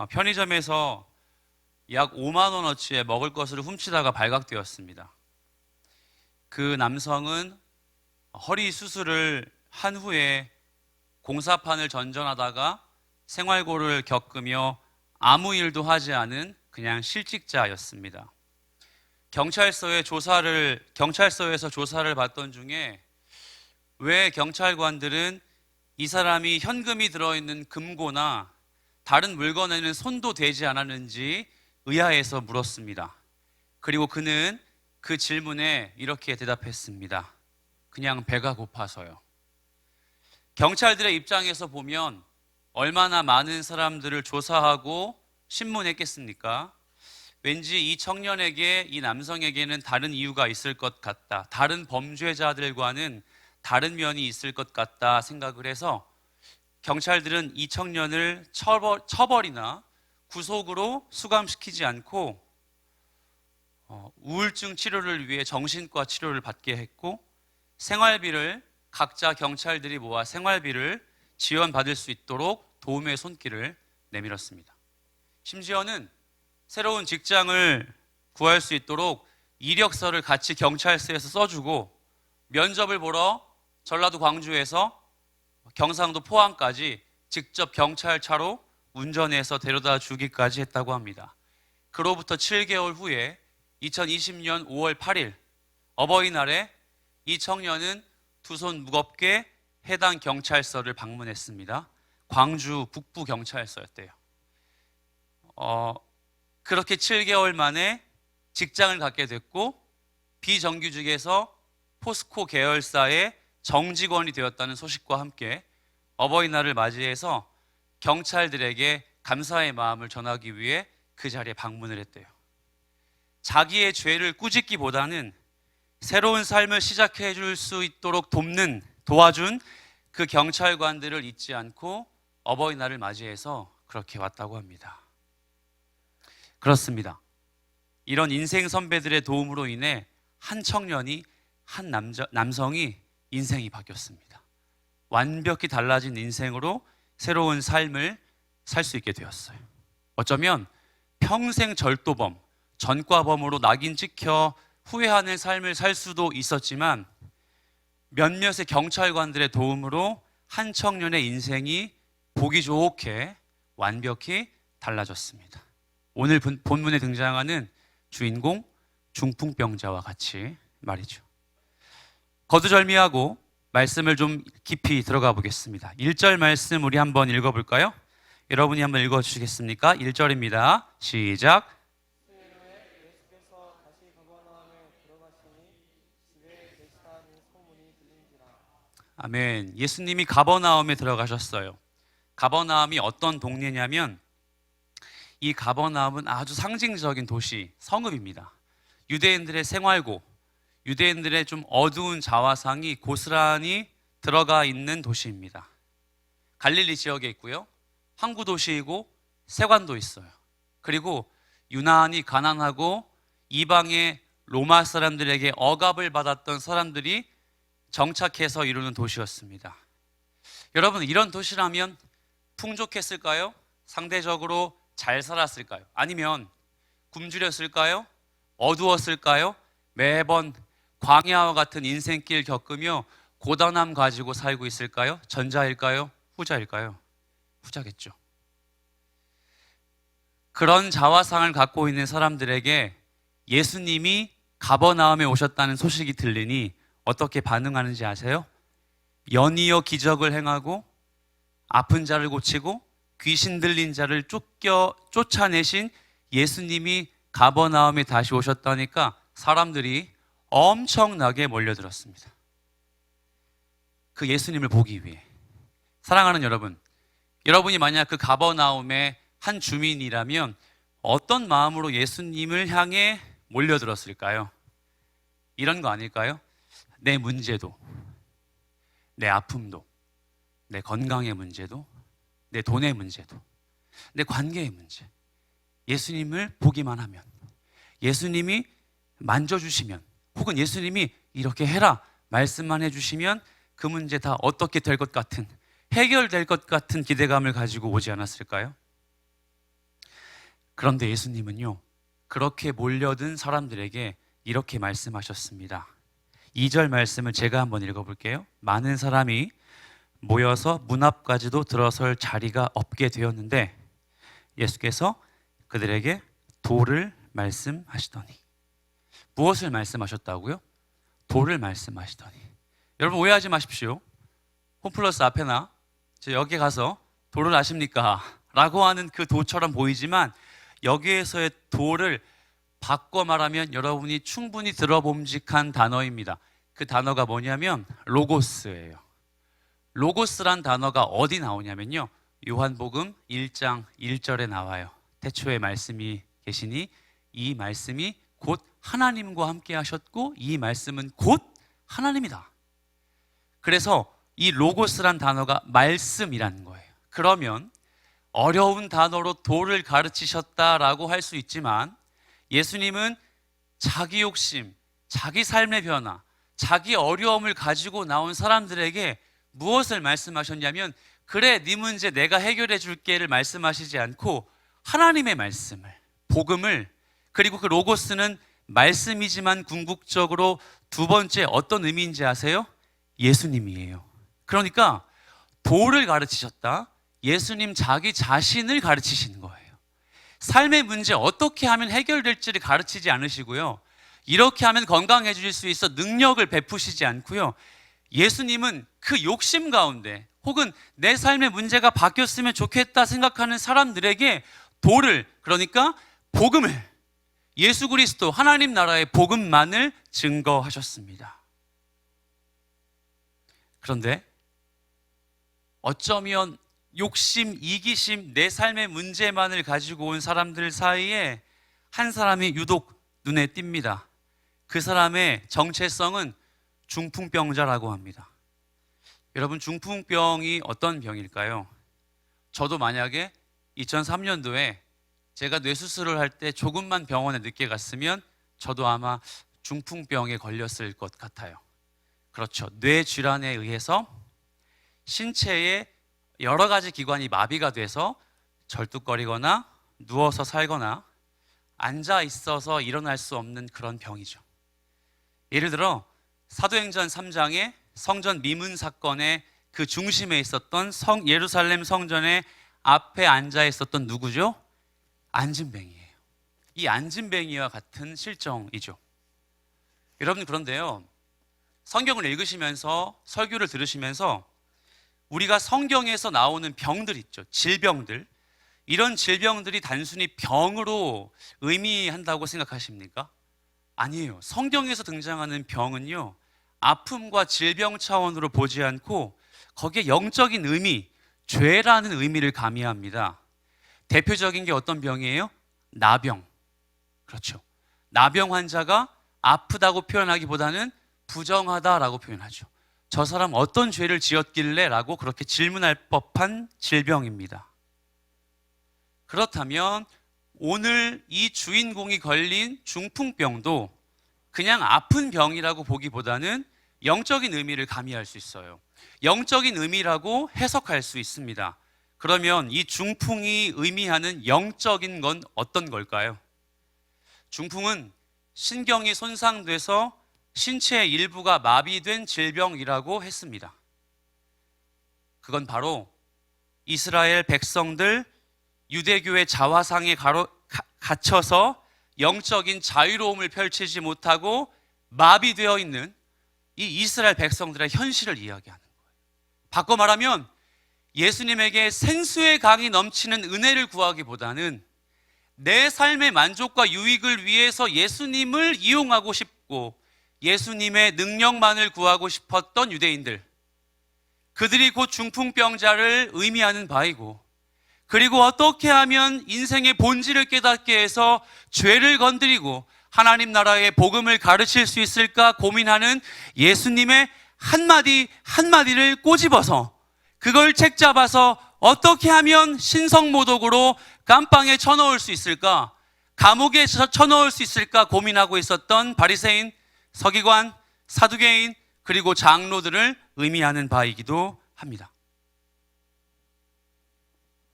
편의점에서 약 5만 원어치의 먹을 것을 훔치다가 발각되었습니다. 그 남성은 허리 수술을 한 후에 공사판을 전전하다가 생활고를 겪으며 아무 일도 하지 않은 그냥 실직자였습니다. 경찰서에서 조사를 받던 중에 왜 경찰관들은 이 사람이 현금이 들어있는 금고나 다른 물건에는 손도 대지 않았는지 의아해서 물었습니다. 그리고 그는 그 질문에 이렇게 대답했습니다. 그냥 배가 고파서요. 경찰들의 입장에서 보면 얼마나 많은 사람들을 조사하고 신문했겠습니까? 왠지 이 남성에게는 다른 이유가 있을 것 같다. 다른 범죄자들과는 다른 면이 있을 것 같다 생각을 해서 경찰들은 이 청년을 처벌이나 구속으로 수감시키지 않고 우울증 치료를 위해 정신과 치료를 받게 했고 각자 경찰들이 모아 생활비를 지원받을 수 있도록 도움의 손길을 내밀었습니다. 심지어는 새로운 직장을 구할 수 있도록 이력서를 같이 경찰서에서 써주고 면접을 보러 전라도 광주에서 경상도 포항까지 직접 경찰차로 운전해서 데려다 주기까지 했다고 합니다. 그로부터 7개월 후에 2020년 5월 8일 어버이날에 이 청년은 두 손 무겁게 해당 경찰서를 방문했습니다. 광주 북부경찰서였대요. 그렇게 7개월 만에 직장을 갖게 됐고 비정규직에서 포스코 계열사의 정직원이 되었다는 소식과 함께 어버이날을 맞이해서 경찰들에게 감사의 마음을 전하기 위해 그 자리에 방문을 했대요. 자기의 죄를 꾸짖기보다는 새로운 삶을 시작해 줄 수 있도록 도와준 그 경찰관들을 잊지 않고 어버이날을 맞이해서 그렇게 왔다고 합니다. 그렇습니다. 이런 인생 선배들의 도움으로 인해 한 남성이 인생이 바뀌었습니다. 완벽히 달라진 인생으로 새로운 삶을 살 수 있게 되었어요. 어쩌면 평생 절도범, 전과범으로 낙인 찍혀 후회하는 삶을 살 수도 있었지만 몇몇의 경찰관들의 도움으로 한 청년의 인생이 보기 좋게 완벽히 달라졌습니다. 오늘 본문에 등장하는 주인공 중풍병자와 같이 말이죠. 거두절미하고 말씀을 좀 깊이 들어가 보겠습니다. 1절 말씀 우리 한번 읽어볼까요? 여러분이 한번 읽어주시겠습니까? 1절입니다. 시작. 아멘. 예수님이 가버나움에 들어가셨어요. 가버나움이 어떤 동네냐면 이 가버나움은 아주 상징적인 도시, 성읍입니다. 유대인들의 생활고, 유대인들의 좀 어두운 자화상이 고스란히 들어가 있는 도시입니다. 갈릴리 지역에 있고요. 항구 도시이고 세관도 있어요. 그리고 유난히 가난하고 이방의 로마 사람들에게 억압을 받았던 사람들이 정착해서 이루는 도시였습니다. 여러분, 이런 도시라면 풍족했을까요? 상대적으로 잘 살았을까요? 아니면 굶주렸을까요? 어두웠을까요? 매번 광야와 같은 인생길 겪으며 고단함 가지고 살고 있을까요? 전자일까요? 후자일까요? 후자겠죠. 그런 자화상을 갖고 있는 사람들에게 예수님이 가버나움에 오셨다는 소식이 들리니 어떻게 반응하는지 아세요? 연이어 기적을 행하고 아픈 자를 고치고 귀신 들린 자를 쫓아내신 예수님이 가버나움에 다시 오셨다니까 사람들이 엄청나게 몰려들었습니다. 그 예수님을 보기 위해. 사랑하는 여러분, 여러분이 만약 그 가버나움의 한 주민이라면 어떤 마음으로 예수님을 향해 몰려들었을까요? 이런 거 아닐까요? 내 문제도, 내 아픔도, 내 건강의 문제도, 내 돈의 문제도, 내 관계의 문제, 예수님을 보기만 하면, 예수님이 만져주시면, 혹은 예수님이 이렇게 해라 말씀만 해주시면 그 문제 다 어떻게 될 것 같은, 해결될 것 같은 기대감을 가지고 오지 않았을까요? 그런데 예수님은요, 그렇게 몰려든 사람들에게 이렇게 말씀하셨습니다. 2절 말씀을 제가 한번 읽어볼게요. 많은 사람이 모여서 문 앞까지도 들어설 자리가 없게 되었는데 예수께서 그들에게 돌을 말씀하시더니. 무엇을 말씀하셨다고요? 돌을 말씀하시더니. 여러분 오해하지 마십시오. 홈플러스 앞에나 여기 가서 돌을 아십니까? 라고 하는 그 도처럼 보이지만 여기에서의 돌을 바꿔 말하면 여러분이 충분히 들어봄직한 단어입니다. 그 단어가 뭐냐면 로고스예요. 로고스란 단어가 어디 나오냐면요, 요한복음 1장 1절에 나와요. 태초에 말씀이 계시니 이 말씀이 곧 하나님과 함께 하셨고 이 말씀은 곧 하나님이다. 그래서 이 로고스란 단어가 말씀이라는 거예요. 그러면 어려운 단어로 돌을 가르치셨다라고 할 수 있지만 예수님은 자기 욕심, 자기 삶의 변화, 자기 어려움을 가지고 나온 사람들에게 무엇을 말씀하셨냐면, 그래 네 문제 내가 해결해 줄게를 말씀하시지 않고 하나님의 말씀을, 복음을, 그리고 그 로고스는 말씀이지만 궁극적으로 두 번째 어떤 의미인지 아세요? 예수님이에요. 그러니까 돌을 가르치셨다. 예수님 자기 자신을 가르치시는 거예요. 삶의 문제 어떻게 하면 해결될지를 가르치지 않으시고요, 이렇게 하면 건강해질 수 있어 능력을 베푸시지 않고요, 예수님은 그 욕심 가운데 혹은 내 삶의 문제가 바뀌었으면 좋겠다 생각하는 사람들에게 돌을, 그러니까 복음을, 예수 그리스도 하나님 나라의 복음만을 증거하셨습니다. 그런데 어쩌면 욕심, 이기심, 내 삶의 문제만을 가지고 온 사람들 사이에 한 사람이 유독 눈에 띕니다. 그 사람의 정체성은 중풍병자라고 합니다. 여러분, 중풍병이 어떤 병일까요? 저도 만약에 2003년도에 제가 뇌수술을 할 때 조금만 병원에 늦게 갔으면 저도 아마 중풍병에 걸렸을 것 같아요. 그렇죠. 뇌질환에 의해서 신체의 여러 가지 기관이 마비가 돼서 절뚝거리거나 누워서 살거나 앉아 있어서 일어날 수 없는 그런 병이죠. 예를 들어 사도행전 3장의 성전 미문 사건의 그 중심에 있었던 예루살렘 성전의 앞에 앉아 있었던 누구죠? 안진뱅이에요. 이 안진뱅이와 같은 실정이죠. 여러분, 그런데요, 성경을 읽으시면서 설교를 들으시면서 우리가 성경에서 나오는 병들 있죠, 질병들, 이런 질병들이 단순히 병으로 의미한다고 생각하십니까? 아니에요. 성경에서 등장하는 병은요, 아픔과 질병 차원으로 보지 않고 거기에 영적인 의미, 죄라는 의미를 가미합니다. 대표적인 게 어떤 병이에요? 나병. 그렇죠. 나병 환자가 아프다고 표현하기보다는 부정하다라고 표현하죠. 저 사람 어떤 죄를 지었길래? 라고 그렇게 질문할 법한 질병입니다. 그렇다면 오늘 이 주인공이 걸린 중풍병도 그냥 아픈 병이라고 보기보다는 영적인 의미를 가미할 수 있어요. 영적인 의미라고 해석할 수 있습니다. 그러면 이 중풍이 의미하는 영적인 건 어떤 걸까요? 중풍은 신경이 손상돼서 신체의 일부가 마비된 질병이라고 했습니다. 그건 바로 이스라엘 백성들 유대교의 자화상에 갇혀서 영적인 자유로움을 펼치지 못하고 마비되어 있는 이 이스라엘 백성들의 현실을 이야기하는 거예요. 바꿔 말하면 예수님에게 생수의 강이 넘치는 은혜를 구하기보다는 내 삶의 만족과 유익을 위해서 예수님을 이용하고 싶고 예수님의 능력만을 구하고 싶었던 유대인들, 그들이 곧 중풍병자를 의미하는 바이고, 그리고 어떻게 하면 인생의 본질을 깨닫게 해서 죄를 건드리고 하나님 나라의 복음을 가르칠 수 있을까 고민하는 예수님의 한마디 한마디를 꼬집어서 그걸 책잡아서 어떻게 하면 신성모독으로 감방에 쳐넣을 수 있을까, 감옥에 쳐넣을 수 있을까 고민하고 있었던 바리새인, 서기관, 사두개인, 그리고 장로들을 의미하는 바이기도 합니다.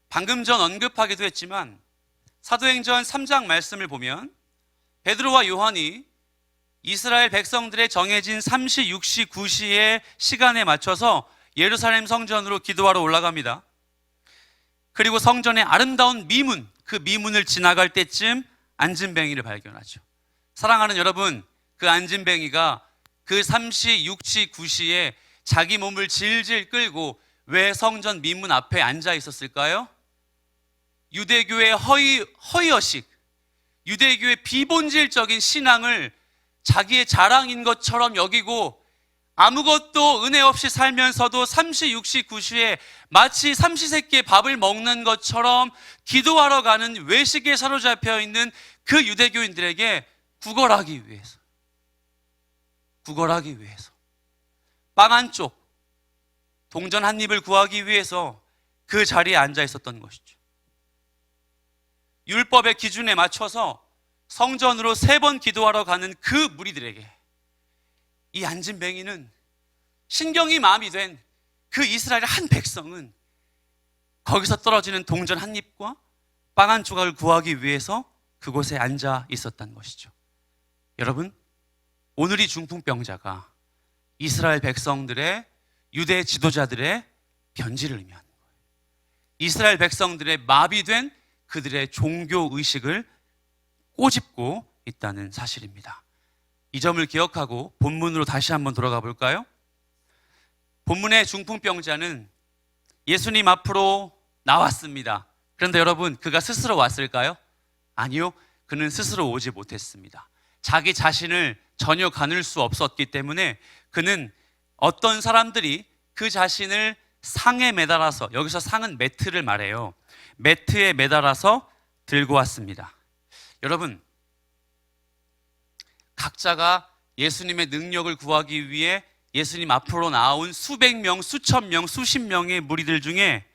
방금 전 언급하기도 했지만 사도행전 3장 말씀을 보면 베드로와 요한이 이스라엘 백성들의 정해진 3시, 6시, 9시의 시간에 맞춰서 예루살렘 성전으로 기도하러 올라갑니다. 그리고 성전의 아름다운 미문, 그 미문을 지나갈 때쯤 안진뱅이를 발견하죠. 사랑하는 여러분, 그 안진뱅이가 그 3시, 6시, 9시에 자기 몸을 질질 끌고 왜 성전 미문 앞에 앉아 있었을까요? 유대교의 허위의식, 유대교의 비본질적인 신앙을 자기의 자랑인 것처럼 여기고 아무것도 은혜 없이 살면서도 3시, 6시, 9시에 마치 삼시세끼 밥을 먹는 것처럼 기도하러 가는 외식에 사로잡혀 있는 그 유대교인들에게 구걸하기 위해서 빵 한 쪽, 동전 한 입을 구하기 위해서 그 자리에 앉아 있었던 것이죠. 율법의 기준에 맞춰서 성전으로 3번 기도하러 가는 그 무리들에게 이 안진뱅이는 신경이 마음이 된 그 이스라엘의 한 백성은 거기서 떨어지는 동전 한 입과 빵 한 조각을 구하기 위해서 그곳에 앉아 있었던 것이죠. 여러분, 오늘 이 중풍병자가 이스라엘 백성들의, 유대 지도자들의 변질을 의미하는 거예요. 이스라엘 백성들의 마비된 그들의 종교의식을 꼬집고 있다는 사실입니다. 이 점을 기억하고 본문으로 다시 한번 돌아가 볼까요? 본문의 중풍병자는 예수님 앞으로 나왔습니다. 그런데 여러분, 그가 스스로 왔을까요? 아니요, 그는 스스로 오지 못했습니다. 자기 자신을 전혀 가눌 수 없었기 때문에 그는 어떤 사람들이 그 자신을 상에 매달아서, 여기서 상은 매트를 말해요. 매트에 매달아서 들고 왔습니다. 여러분, 각자가 예수님의 능력을 구하기 위해 예수님 앞으로 나온 수백 명, 수천 명, 수십 명의 무리들 중에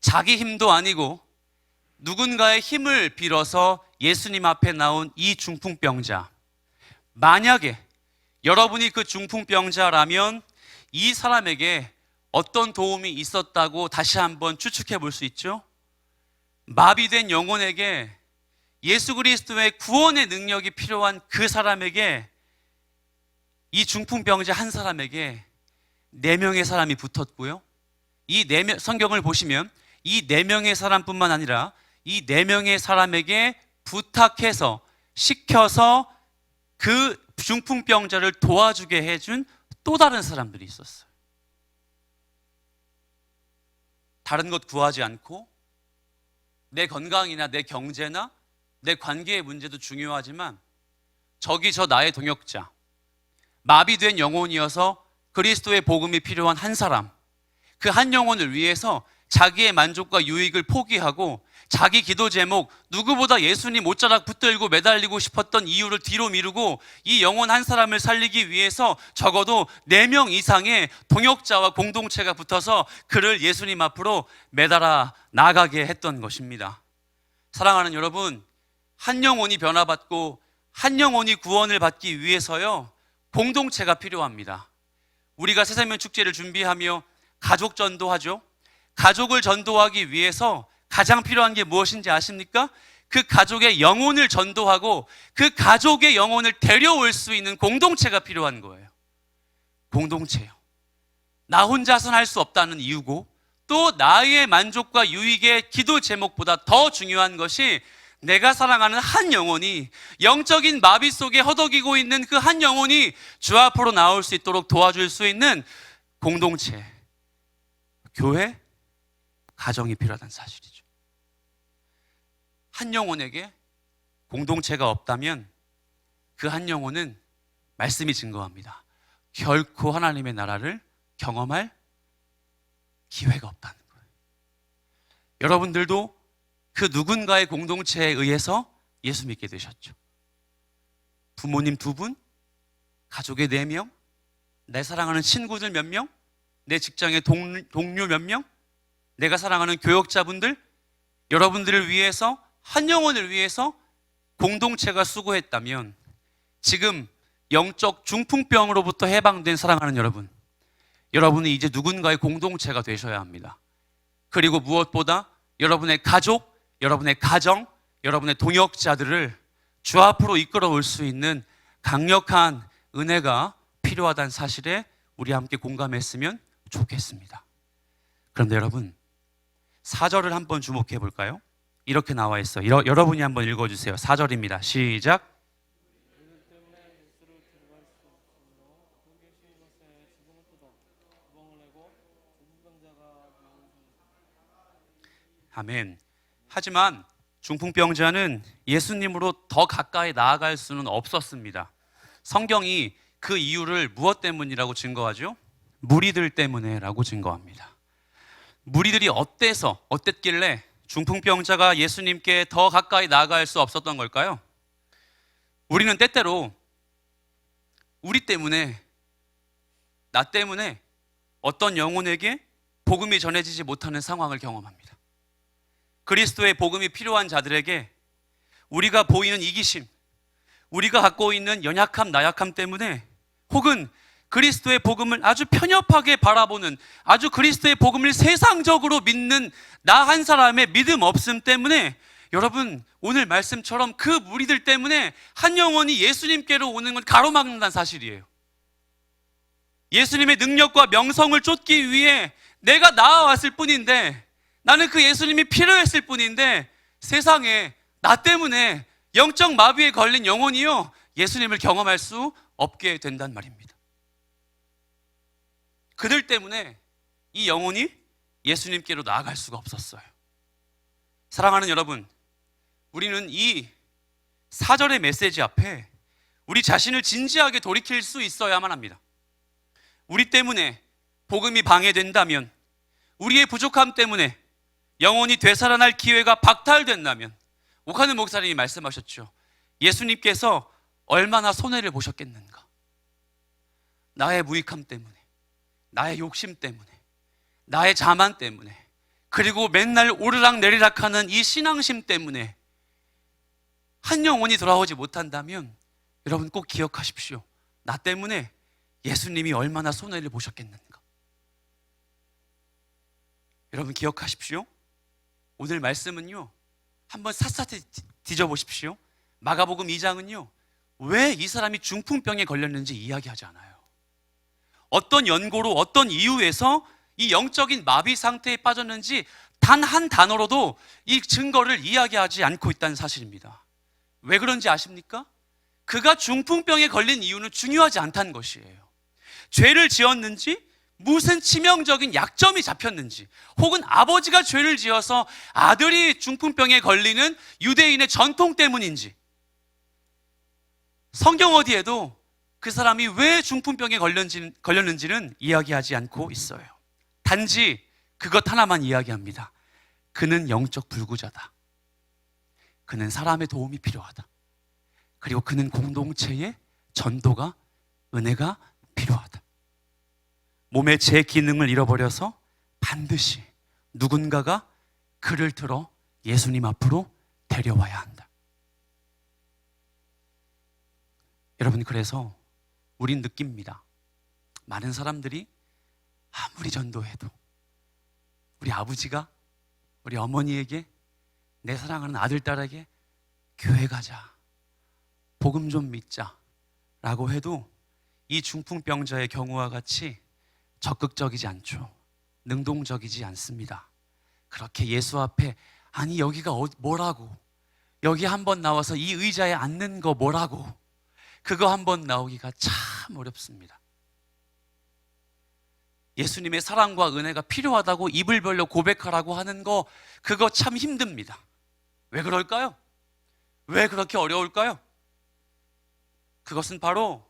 자기 힘도 아니고 누군가의 힘을 빌어서 예수님 앞에 나온 이 중풍병자, 만약에 여러분이 그 중풍병자라면 이 사람에게 어떤 도움이 있었다고 다시 한번 추측해 볼 수 있죠? 마비된 영혼에게 예수 그리스도의 구원의 능력이 필요한 그 사람에게, 이 중풍병자 한 사람에게 4명의 사람이 붙었고요. 이 4명, 성경을 보시면 이 4명의 사람뿐만 아니라 이 4명의 사람에게 부탁해서, 시켜서 그 중풍병자를 도와주게 해준 또 다른 사람들이 있었어요. 다른 것 구하지 않고 내 건강이나 내 경제나 내 관계의 문제도 중요하지만 저기 저 나의 동역자, 마비된 영혼이어서 그리스도의 복음이 필요한 한 사람, 그 한 영혼을 위해서 자기의 만족과 유익을 포기하고 자기 기도 제목, 누구보다 예수님 옷자락 붙들고 매달리고 싶었던 이유를 뒤로 미루고 이 영혼 한 사람을 살리기 위해서 적어도 4명 이상의 동역자와 공동체가 붙어서 그를 예수님 앞으로 매달아 나가게 했던 것입니다. 사랑하는 여러분, 한 영혼이 변화받고 한 영혼이 구원을 받기 위해서요, 공동체가 필요합니다. 우리가 새생명 축제를 준비하며 가족 전도하죠. 가족을 전도하기 위해서 가장 필요한 게 무엇인지 아십니까? 그 가족의 영혼을 전도하고 그 가족의 영혼을 데려올 수 있는 공동체가 필요한 거예요. 공동체요. 나 혼자서는 할 수 없다는 이유고, 또 나의 만족과 유익의 기도 제목보다 더 중요한 것이 내가 사랑하는 한 영혼이, 영적인 마비 속에 허덕이고 있는 그 한 영혼이 주 앞으로 나올 수 있도록 도와줄 수 있는 공동체, 교회, 가정이 필요하다는 사실이죠. 한 영혼에게 공동체가 없다면 그 한 영혼은, 말씀이 증거합니다, 결코 하나님의 나라를 경험할 기회가 없다는 거예요. 여러분들도 그 누군가의 공동체에 의해서 예수 믿게 되셨죠. 부모님 2분, 가족의 4명, 내 사랑하는 친구들 몇 명, 내 직장의 동료 몇 명, 내가 사랑하는 교역자분들, 여러분들을 위해서, 한 영혼을 위해서 공동체가 수고했다면 지금 영적 중풍병으로부터 해방된 사랑하는 여러분, 여러분은 이제 누군가의 공동체가 되셔야 합니다. 그리고 무엇보다 여러분의 가족, 여러분의 가정, 여러분의 동역자들을 주 앞으로 이끌어 올 수 있는 강력한 은혜가 필요하다는 사실에 우리 함께 공감했으면 좋겠습니다. 그런데 여러분, 4절을 한번 주목해 볼까요? 이렇게 나와 있어요. 여러분이 한번 읽어주세요. 4절입니다. 시작. 아멘. 하지만 중풍병자는 예수님으로 더 가까이 나아갈 수는 없었습니다. 성경이 그 이유를 무엇 때문이라고 증거하죠? 무리들 때문에라고 증거합니다. 무리들이 어땠길래 중풍병자가 예수님께 더 가까이 나아갈 수 없었던 걸까요? 우리는 때때로 우리 때문에, 나 때문에 어떤 영혼에게 복음이 전해지지 못하는 상황을 경험합니다. 그리스도의 복음이 필요한 자들에게 우리가 보이는 이기심, 우리가 갖고 있는 연약함, 나약함 때문에, 혹은 그리스도의 복음을 아주 편협하게 바라보는, 아주 그리스도의 복음을 세상적으로 믿는 나 한 사람의 믿음 없음 때문에, 여러분, 오늘 말씀처럼 그 무리들 때문에 한 영혼이 예수님께로 오는 걸 가로막는다는 사실이에요. 예수님의 능력과 명성을 쫓기 위해 내가 나아왔을 뿐인데, 나는 그 예수님이 필요했을 뿐인데, 세상에 나 때문에 영적 마비에 걸린 영혼이요, 예수님을 경험할 수 없게 된단 말입니다. 그들 때문에 이 영혼이 예수님께로 나아갈 수가 없었어요. 사랑하는 여러분, 우리는 이 4절의 메시지 앞에 우리 자신을 진지하게 돌이킬 수 있어야만 합니다. 우리 때문에 복음이 방해된다면, 우리의 부족함 때문에 영혼이 되살아날 기회가 박탈된다면, 오카는 목사님이 말씀하셨죠. 예수님께서 얼마나 손해를 보셨겠는가. 나의 무익함 때문에, 나의 욕심 때문에, 나의 자만 때문에, 그리고 맨날 오르락 내리락 하는 이 신앙심 때문에 한 영혼이 돌아오지 못한다면, 여러분 꼭 기억하십시오. 나 때문에 예수님이 얼마나 손해를 보셨겠는가. 여러분 기억하십시오. 오늘 말씀은요, 한번 샅샅이 뒤져보십시오. 마가복음 2장은요, 왜 이 사람이 중풍병에 걸렸는지 이야기하지 않아요. 어떤 연고로, 어떤 이유에서 이 영적인 마비 상태에 빠졌는지 단 한 단어로도 이 증거를 이야기하지 않고 있다는 사실입니다. 왜 그런지 아십니까? 그가 중풍병에 걸린 이유는 중요하지 않다는 것이에요. 죄를 지었는지, 무슨 치명적인 약점이 잡혔는지, 혹은 아버지가 죄를 지어서 아들이 중풍병에 걸리는 유대인의 전통 때문인지, 성경 어디에도 그 사람이 왜 중풍병에 걸렸는지는 이야기하지 않고 있어요. 단지 그것 하나만 이야기합니다. 그는 영적 불구자다. 그는 사람의 도움이 필요하다. 그리고 그는 공동체의 전도가, 은혜가 필요하다. 몸의 제 기능을 잃어버려서 반드시 누군가가 그를 들어 예수님 앞으로 데려와야 한다. 여러분, 그래서 우린 느낍니다. 많은 사람들이 아무리 전도해도 우리 아버지가 우리 어머니에게, 내 사랑하는 아들, 딸에게 교회 가자, 복음 좀 믿자 라고 해도 이 중풍병자의 경우와 같이 적극적이지 않죠. 능동적이지 않습니다. 그렇게 예수 앞에, 아니 여기가 뭐라고, 여기 한번 나와서 이 의자에 앉는 거 뭐라고, 그거 한번 나오기가 참 어렵습니다. 예수님의 사랑과 은혜가 필요하다고 입을 벌려 고백하라고 하는 거, 그거 참 힘듭니다. 왜 그럴까요? 왜 그렇게 어려울까요? 그것은 바로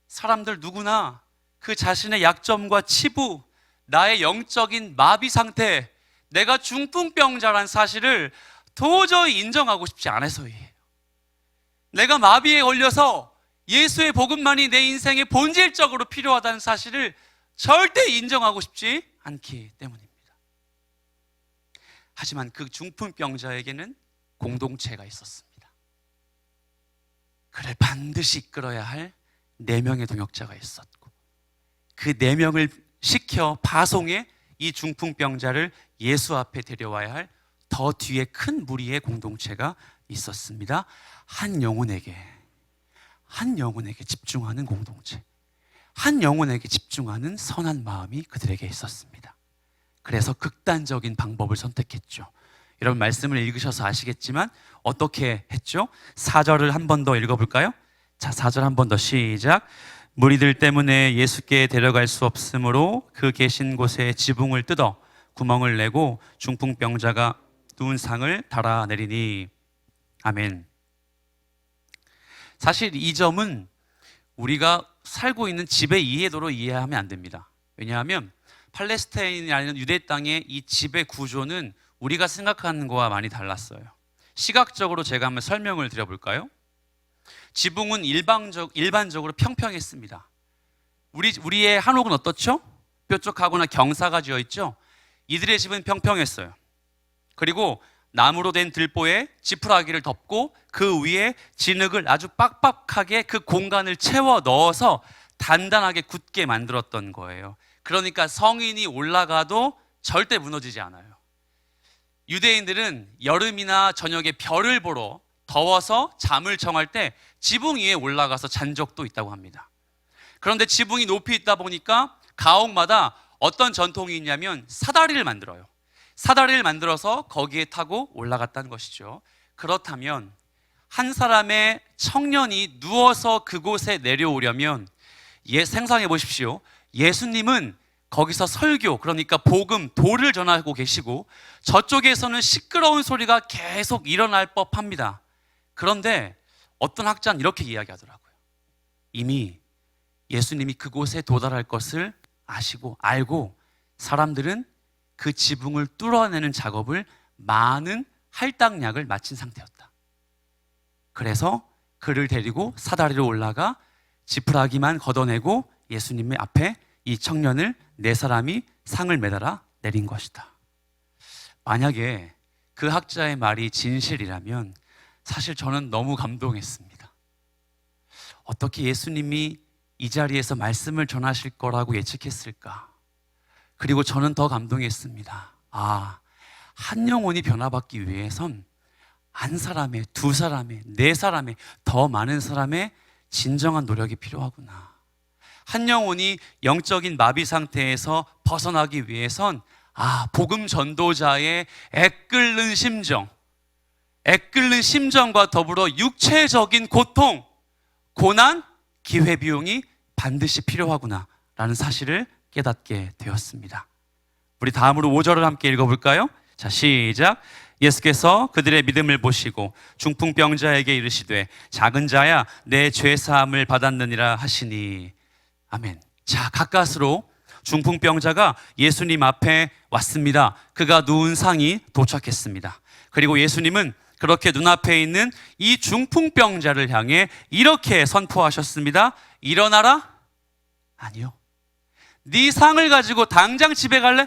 사람들 누구나 그 자신의 약점과 치부, 나의 영적인 마비 상태, 내가 중풍병자란 사실을 도저히 인정하고 싶지 않아서이에요. 내가 마비에 걸려서 예수의 복음만이 내 인생에 본질적으로 필요하다는 사실을 절대 인정하고 싶지 않기 때문입니다. 하지만 그 중풍병자에게는 공동체가 있었습니다. 그를 반드시 이끌어야 할 4명의 동역자가 있었고, 그 4명을 시켜 파송해 이 중풍병자를 예수 앞에 데려와야 할 더 뒤에 큰 무리의 공동체가 있었습니다. 한 영혼에게 집중하는 공동체, 한 영혼에게 집중하는 선한 마음이 그들에게 있었습니다. 그래서 극단적인 방법을 선택했죠. 여러분 말씀을 읽으셔서 아시겠지만 어떻게 했죠? 4절을 한 번 더 읽어볼까요? 자, 4절 한 번 더 시작. 무리들 때문에 예수께 데려갈 수 없으므로 그 계신 곳에 지붕을 뜯어 구멍을 내고 중풍병자가 누운 상을 달아내리니. 아멘. 사실 이 점은 우리가 살고 있는 지배 이해도로 이해하면 안 됩니다. 왜냐하면 팔레스타인이 아닌 유대 땅의 이 지배 구조는 우리가 생각하는 거와 많이 달랐어요. 시각적으로 제가 한번 설명을 드려볼까요? 지붕은 일반적으로 평평했습니다. 우리의 한옥은 어떻죠? 뾰족하거나 경사가 지어 있죠? 이들의 집은 평평했어요. 그리고 나무로 된 들보에 지푸라기를 덮고 그 위에 진흙을 아주 빡빡하게 그 공간을 채워 넣어서 단단하게 굳게 만들었던 거예요. 그러니까 성인이 올라가도 절대 무너지지 않아요. 유대인들은 여름이나 저녁에 별을 보러 더워서 잠을 청할 때 지붕 위에 올라가서 잔 적도 있다고 합니다. 그런데 지붕이 높이 있다 보니까 가옥마다 어떤 전통이 있냐면 사다리를 만들어요. 사다리를 만들어서 거기에 타고 올라갔다는 것이죠. 그렇다면 한 사람의 청년이 누워서 그곳에 내려오려면 생각해 보십시오. 예수님은 거기서 설교, 그러니까 복음, 도를 전하고 계시고 저쪽에서는 시끄러운 소리가 계속 일어날 법합니다. 그런데 어떤 학자는 이렇게 이야기하더라고요. 이미 예수님이 그곳에 도달할 것을 알고 사람들은 그 지붕을 뚫어내는 작업을 많은 할당량을 마친 상태였다. 그래서 그를 데리고 사다리로 올라가 지푸라기만 걷어내고 예수님의 앞에 이 청년을 네 사람이 상을 매달아 내린 것이다. 만약에 그 학자의 말이 진실이라면 사실 저는 너무 감동했습니다. 어떻게 예수님이 이 자리에서 말씀을 전하실 거라고 예측했을까? 그리고 저는 더 감동했습니다. 한 영혼이 변화받기 위해선 한 사람의, 두 사람의, 네 사람의, 더 많은 사람의 진정한 노력이 필요하구나. 한 영혼이 영적인 마비 상태에서 벗어나기 위해선 복음 전도자의 애끓는 심정과 더불어 육체적인 고통, 고난, 기회비용이 반드시 필요하구나 라는 사실을 깨닫게 되었습니다. 우리 다음으로 5절을 함께 읽어볼까요? 자, 시작. 예수께서 그들의 믿음을 보시고 중풍병자에게 이르시되 작은 자야 내 죄사함을 받았느니라 하시니. 아멘. 자, 가까스로 중풍병자가 예수님 앞에 왔습니다. 그가 누운 상이 도착했습니다. 그리고 예수님은 그렇게 눈앞에 있는 이 중풍병자를 향해 이렇게 선포하셨습니다. 일어나라? 아니요. 네 상을 가지고 당장 집에 갈래?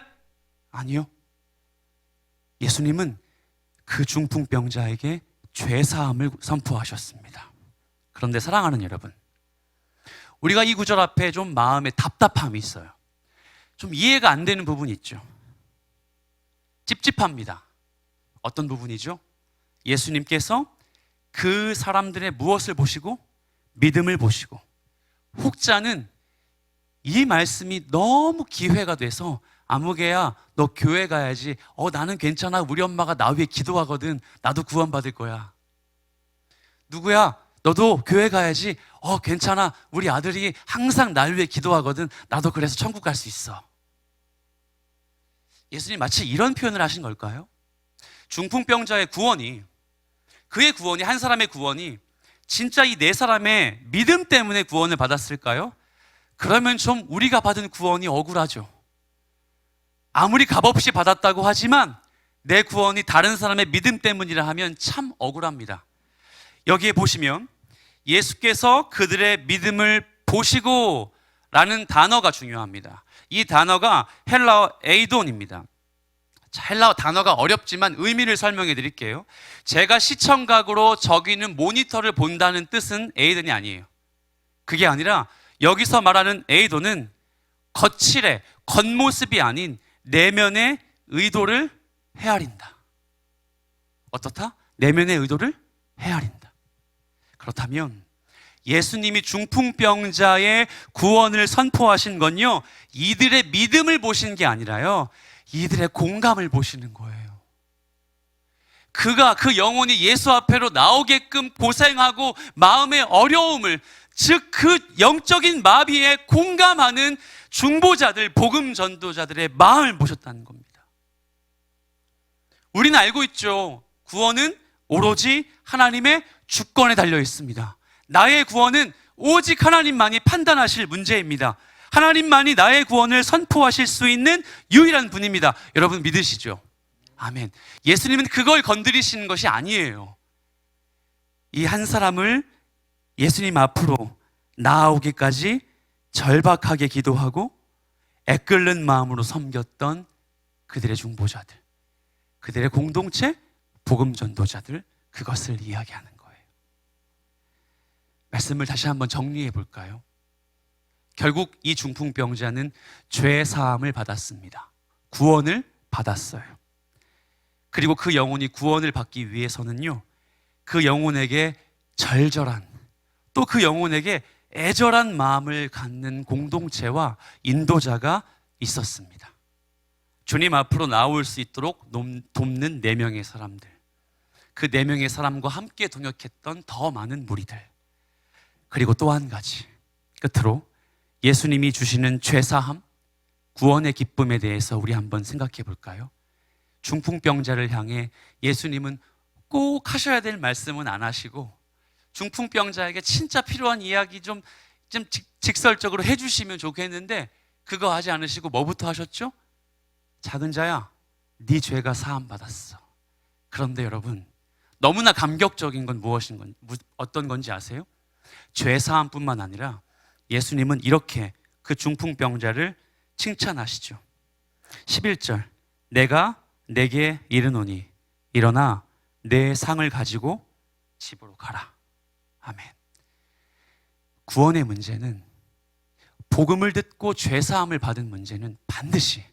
아니요. 예수님은 그 중풍병자에게 죄사함을 선포하셨습니다. 그런데 사랑하는 여러분, 우리가 이 구절 앞에 좀 마음에 답답함이 있어요. 좀 이해가 안 되는 부분이 있죠. 찝찝합니다. 어떤 부분이죠? 예수님께서 그 사람들의 무엇을 보시고? 믿음을 보시고, 혹자는 이 말씀이 너무 기회가 돼서 아무개야 너 교회 가야지. 나는 괜찮아. 우리 엄마가 나 위해 기도하거든. 나도 구원받을 거야. 누구야? 너도 교회 가야지. 괜찮아. 우리 아들이 항상 날 위해 기도하거든. 나도 그래서 천국 갈 수 있어. 예수님 마치 이런 표현을 하신 걸까요? 중풍병자의 구원이, 그의 구원이, 한 사람의 구원이 진짜 이 네 사람의 믿음 때문에 구원을 받았을까요? 그러면 좀 우리가 받은 구원이 억울하죠. 아무리 값없이 받았다고 하지만 내 구원이 다른 사람의 믿음 때문이라 하면 참 억울합니다. 여기에 보시면 예수께서 그들의 믿음을 보시고 라는 단어가 중요합니다. 이 단어가 헬라어 에이돈입니다. 헬라어 단어가 어렵지만 의미를 설명해 드릴게요. 제가 시청각으로 저기 있는 모니터를 본다는 뜻은 에이돈이 아니에요. 그게 아니라 여기서 말하는 에이돈은 거칠의 겉모습이 아닌 내면의 의도를 헤아린다. 어떻다? 내면의 의도를 헤아린다. 그렇다면 예수님이 중풍병자의 구원을 선포하신 건요, 이들의 믿음을 보신 게 아니라요, 이들의 공감을 보시는 거예요. 그 영혼이 예수 앞에로 나오게끔 고생하고 마음의 어려움을, 즉 그 영적인 마비에 공감하는 중보자들, 복음 전도자들의 마음을 보셨다는 겁니다. 우리는 알고 있죠. 구원은 오로지 하나님의 주권에 달려 있습니다. 나의 구원은 오직 하나님만이 판단하실 문제입니다. 하나님만이 나의 구원을 선포하실 수 있는 유일한 분입니다. 여러분 믿으시죠? 아멘. 예수님은 그걸 건드리시는 것이 아니에요. 이 한 사람을 예수님 앞으로 나아오기까지 절박하게 기도하고 애끓는 마음으로 섬겼던 그들의 중보자들, 그들의 공동체 복음 전도자들, 그것을 이야기하는 거예요. 말씀을 다시 한번 정리해 볼까요? 결국 이 중풍병자는 죄 사함을 받았습니다. 구원을 받았어요. 그리고 그 영혼이 구원을 받기 위해서는요, 그 영혼에게 절절한, 또 그 영혼에게 애절한 마음을 갖는 공동체와 인도자가 있었습니다. 주님 앞으로 나올 수 있도록 돕는 4명의 사람들, 그 4명의 사람과 함께 동역했던 더 많은 무리들, 그리고 또 한 가지, 끝으로 예수님이 주시는 죄사함, 구원의 기쁨에 대해서 우리 한번 생각해 볼까요? 중풍병자를 향해 예수님은 꼭 하셔야 될 말씀은 안 하시고, 중풍병자에게 진짜 필요한 이야기 좀 직설적으로 해주시면 좋겠는데 그거 하지 않으시고 뭐부터 하셨죠? 작은 자야, 네 죄가 사함받았어. 그런데 여러분, 너무나 감격적인 건 어떤 건지 아세요? 죄 사함뿐만 아니라 예수님은 이렇게 그 중풍병자를 칭찬하시죠. 11절, 내가 내게 이르노니 일어나 내 상을 가지고 집으로 가라. 아멘. 구원의 문제는, 복음을 듣고 죄사함을 받은 문제는 반드시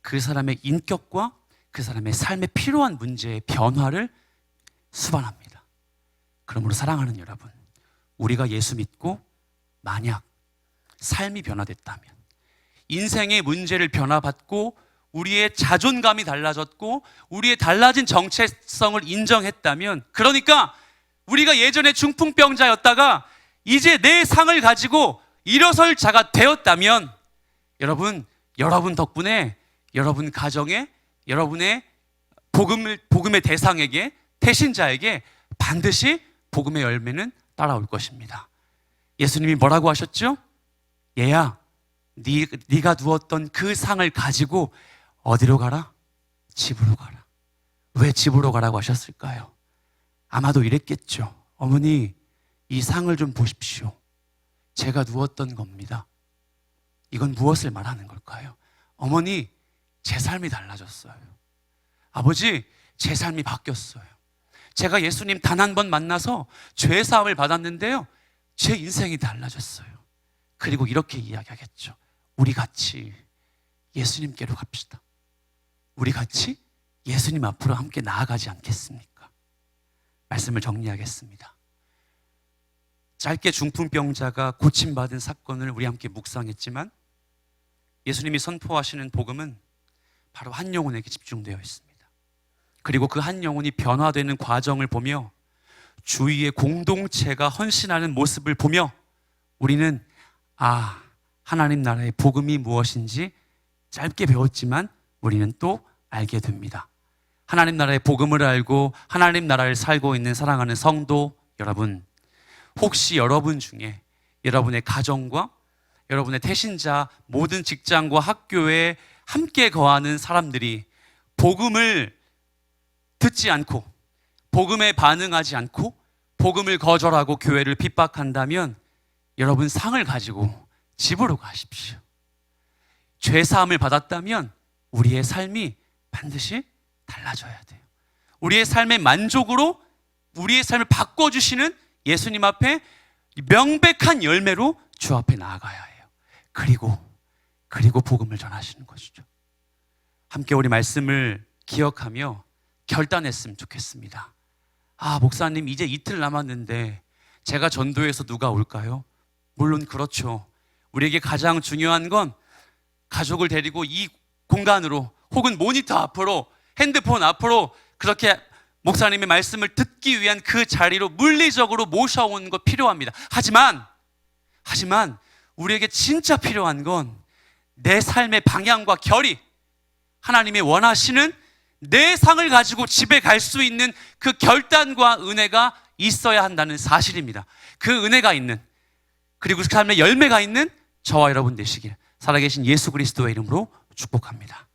그 사람의 인격과 그 사람의 삶에 필요한 문제의 변화를 수반합니다. 그러므로 사랑하는 여러분, 우리가 예수 믿고 만약 삶이 변화됐다면, 인생의 문제를 변화받고 우리의 자존감이 달라졌고 우리의 달라진 정체성을 인정했다면, 그러니까 우리가 예전에 중풍병자였다가 이제 내 상을 가지고 일어설 자가 되었다면, 여러분 덕분에 여러분 가정에, 여러분의 복음의 대상에게, 태신자에게 반드시 복음의 열매는 따라올 것입니다. 예수님이 뭐라고 하셨죠? 얘야, 네가 누웠던 그 상을 가지고 어디로 가라? 집으로 가라. 왜 집으로 가라고 하셨을까요? 아마도 이랬겠죠. 어머니, 이 상을 좀 보십시오. 제가 누웠던 겁니다. 이건 무엇을 말하는 걸까요? 어머니, 제 삶이 달라졌어요. 아버지, 제 삶이 바뀌었어요. 제가 예수님 단 한 번 만나서 죄 사함을 받았는데요, 제 인생이 달라졌어요. 그리고 이렇게 이야기하겠죠. 우리 같이 예수님께로 갑시다. 우리 같이 예수님 앞으로 함께 나아가지 않겠습니까? 말씀을 정리하겠습니다. 짧게 중풍병자가 고침받은 사건을 우리 함께 묵상했지만, 예수님이 선포하시는 복음은 바로 한 영혼에게 집중되어 있습니다. 그리고 그 한 영혼이 변화되는 과정을 보며 주위의 공동체가 헌신하는 모습을 보며 우리는 하나님 나라의 복음이 무엇인지 짧게 배웠지만 우리는 또 알게 됩니다. 하나님 나라의 복음을 알고 하나님 나라를 살고 있는 사랑하는 성도 여러분, 혹시 여러분 중에 여러분의 가정과 여러분의 태신자, 모든 직장과 학교에 함께 거하는 사람들이 복음을 듣지 않고, 복음에 반응하지 않고, 복음을 거절하고 교회를 핍박한다면 여러분 상을 가지고 집으로 가십시오. 죄사함을 받았다면 우리의 삶이 반드시 달라져야 돼요. 우리의 삶의 만족으로 우리의 삶을 바꿔주시는 예수님 앞에 명백한 열매로 주 앞에 나아가야 해요. 그리고 복음을 전하시는 것이죠. 함께 우리 말씀을 기억하며 결단했으면 좋겠습니다. 아, 목사님 이제 이틀 남았는데 제가 전도해서 누가 올까요? 물론 그렇죠. 우리에게 가장 중요한 건 가족을 데리고 이 공간으로 혹은 모니터 앞으로, 핸드폰 앞으로 그렇게 목사님의 말씀을 듣기 위한 그 자리로 물리적으로 모셔오는 거 필요합니다. 하지만 우리에게 진짜 필요한 건 내 삶의 방향과 결이, 하나님이 원하시는 내 상을 가지고 집에 갈 수 있는 그 결단과 은혜가 있어야 한다는 사실입니다. 그 은혜가 있는, 그리고 그 삶의 열매가 있는 저와 여러분 되시길 살아계신 예수 그리스도의 이름으로 축복합니다.